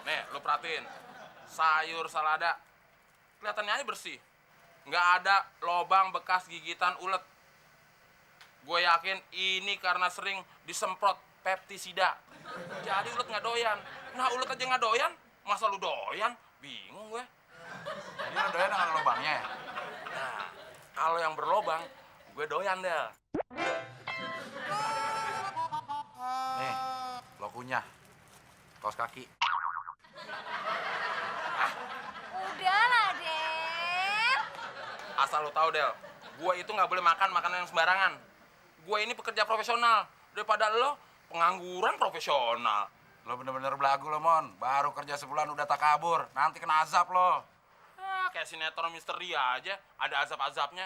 Nih, lu perhatiin. Sayur salada. Kelihatannya aja bersih. Nggak ada lobang bekas gigitan ulet. Gue yakin ini karena sering disemprot pestisida. Jadi ulet nggak doyan. Nah, ulet aja nggak doyan, masa lu doyan? Bingung gue. Jadi lo doyan dengan lubangnya ya? Nah, kalau yang berlobang, gue doyan deh. Nih, lo punya kaos kaki. Udahlah, Del. Asal lu tahu, Del, gue itu nggak boleh makan makanan yang sembarangan. Gue ini pekerja profesional. Daripada lo pengangguran profesional. Lo bener-bener belagu lo, Mon. Baru kerja sebulan udah takabur. Nanti kena azab lo. Kayak sinetron misteri aja, ada azab-azabnya.